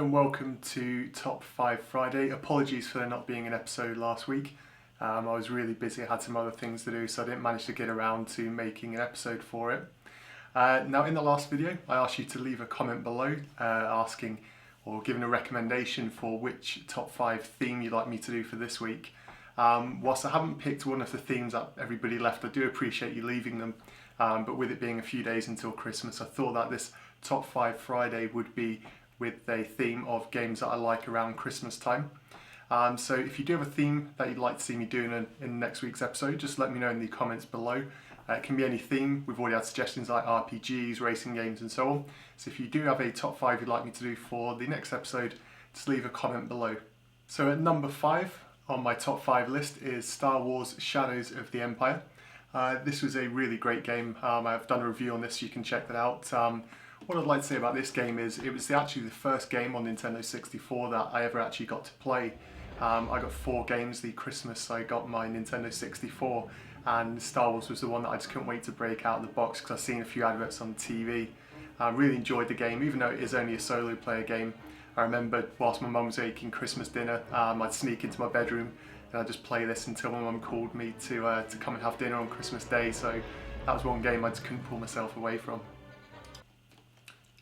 Hello and welcome to Top 5 Friday. Apologies for there not being an episode last week. I was really busy, I had some other things to do, so I didn't manage to get around to making an episode for it. Now in the last video I asked you to leave a comment below asking or giving a recommendation for which top 5 theme you'd like me to do for this week. Whilst I haven't picked one of the themes that everybody left, I do appreciate you leaving them, but with it being a few days until Christmas, I thought that this Top 5 Friday would be with a theme of games that I like around Christmas time. So if you do have a theme that you'd like to see me doing in next week's episode, just let me know in the comments below. It can be any theme. We've already had suggestions like RPGs, racing games and so on. So if you do have a top 5 you'd like me to do for the next episode, just leave a comment below. So at number 5 on my top 5 list is Star Wars Shadows of the Empire. This was a really great game. I've done a review on this, so you can check that out. What I'd like to say about this game is it was actually the first game on Nintendo 64 that I ever actually got to play. I got 4 games the Christmas I got my Nintendo 64, and Star Wars was the one that I just couldn't wait to break out of the box because I've seen a few adverts on TV. I really enjoyed the game, even though it is only a solo player game. I remember whilst my mum was making Christmas dinner, I'd sneak into my bedroom and I'd just play this until my mum called me to come and have dinner on Christmas Day, so that was one game I just couldn't pull myself away from.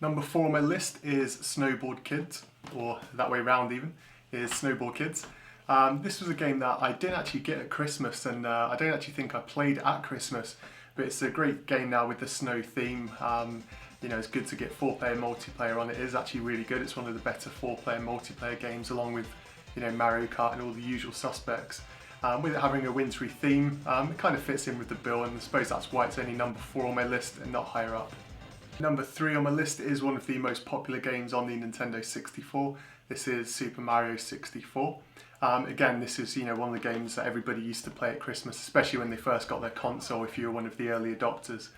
Number 4 on my list is Snowboard Kids, or that way round even, is Snowboard Kids. This was a game that I didn't actually get at Christmas, and I don't actually think I played at Christmas, but it's a great game now with the snow theme. You know, it's good to get 4-player multiplayer on. It is actually really good. It's one of the better 4-player multiplayer games, along with, you know, Mario Kart and all the usual suspects. With it having a wintry theme, it kind of fits in with the bill, and I suppose that's why it's only number 4 on my list and not higher up. Number 3 on my list is one of the most popular games on the Nintendo 64. This is Super Mario 64. Again, this is, you know, one of the games that everybody used to play at Christmas, especially when they first got their console, if you were one of the early adopters.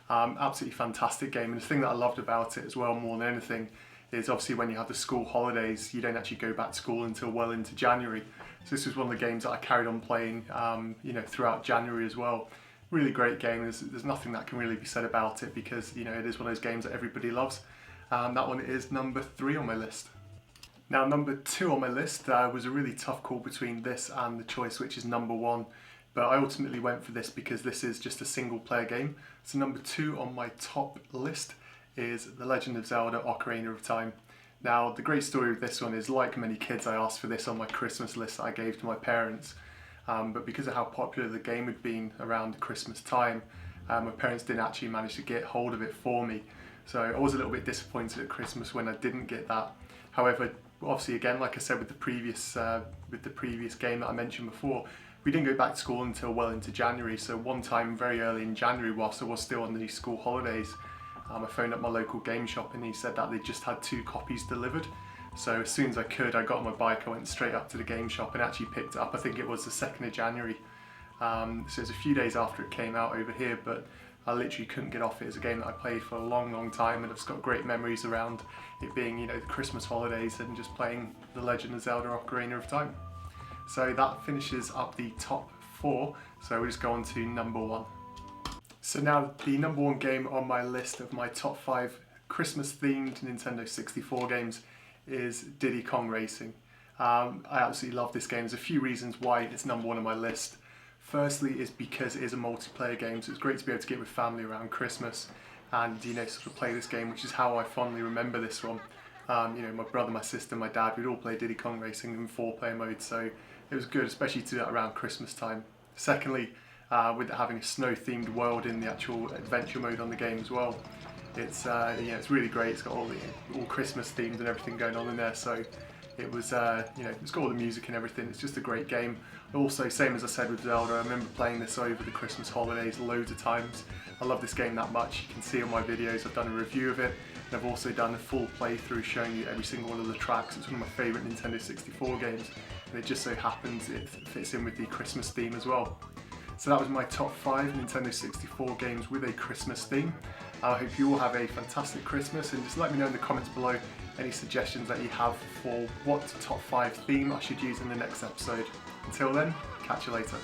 Absolutely fantastic game, and the thing that I loved about it as well, more than anything, is obviously when you have the school holidays, you don't actually go back to school until well into January. So this was one of the games that I carried on playing, you know, throughout January as well. Really great game. There's nothing that can really be said about it because, you know, it is one of those games that everybody loves. That one is number 3 on my list. Now number 2 on my list was a really tough call between this and the choice which is number 1, but I ultimately went for this because this is just a single player game. So number 2 on my top list is The Legend of Zelda Ocarina of Time. Now the great story with this one is, like many kids, I asked for this on my Christmas list that I gave to my parents. But because of how popular the game had been around Christmas time, my parents didn't actually manage to get hold of it for me. So I was a little bit disappointed at Christmas when I didn't get that. However, obviously again, like I said with the previous game that I mentioned before, we didn't go back to school until well into January. So one time very early in January, whilst I was still on the school holidays, I phoned up my local game shop and he said that they just had 2 copies delivered. So as soon as I could, I got on my bike, I went straight up to the game shop and actually picked it up. I think it was the 2nd of January. So it was a few days after it came out over here, but I literally couldn't get off it. It's a game that I played for a long time, and I've just got great memories around it being, you know, the Christmas holidays and just playing The Legend of Zelda Ocarina of Time. So that finishes up the top 4, so we'll just go on to number 1. So now the number 1 game on my list of my top 5 Christmas themed Nintendo 64 games is Diddy Kong Racing. I absolutely love this game. There's a few reasons why it's number 1 on my list. Firstly is because it is a multiplayer game, so it's great to be able to get with family around Christmas and, you know, sort of play this game, which is how I fondly remember this one. You know, my brother, my sister, my dad, we'd all play Diddy Kong Racing in 4-player mode, so it was good, especially to do that around Christmas time. Secondly, with it having a snow-themed world in the actual adventure mode on the game as well. It's yeah, it's really great. It's got all Christmas themes and everything going on in there. So it was you know, it's got all the music and everything. It's just a great game. Also, same as I said with Zelda, I remember playing this over the Christmas holidays loads of times. I love this game that much. You can see on my videos I've done a review of it, and I've also done a full playthrough showing you every single one of the tracks. It's one of my favourite Nintendo 64 games, and it just so happens it fits in with the Christmas theme as well. So that was my top 5 Nintendo 64 games with a Christmas theme. I hope you all have a fantastic Christmas, and just let me know in the comments below any suggestions that you have for what top 5 theme I should use in the next episode. Until then, catch you later.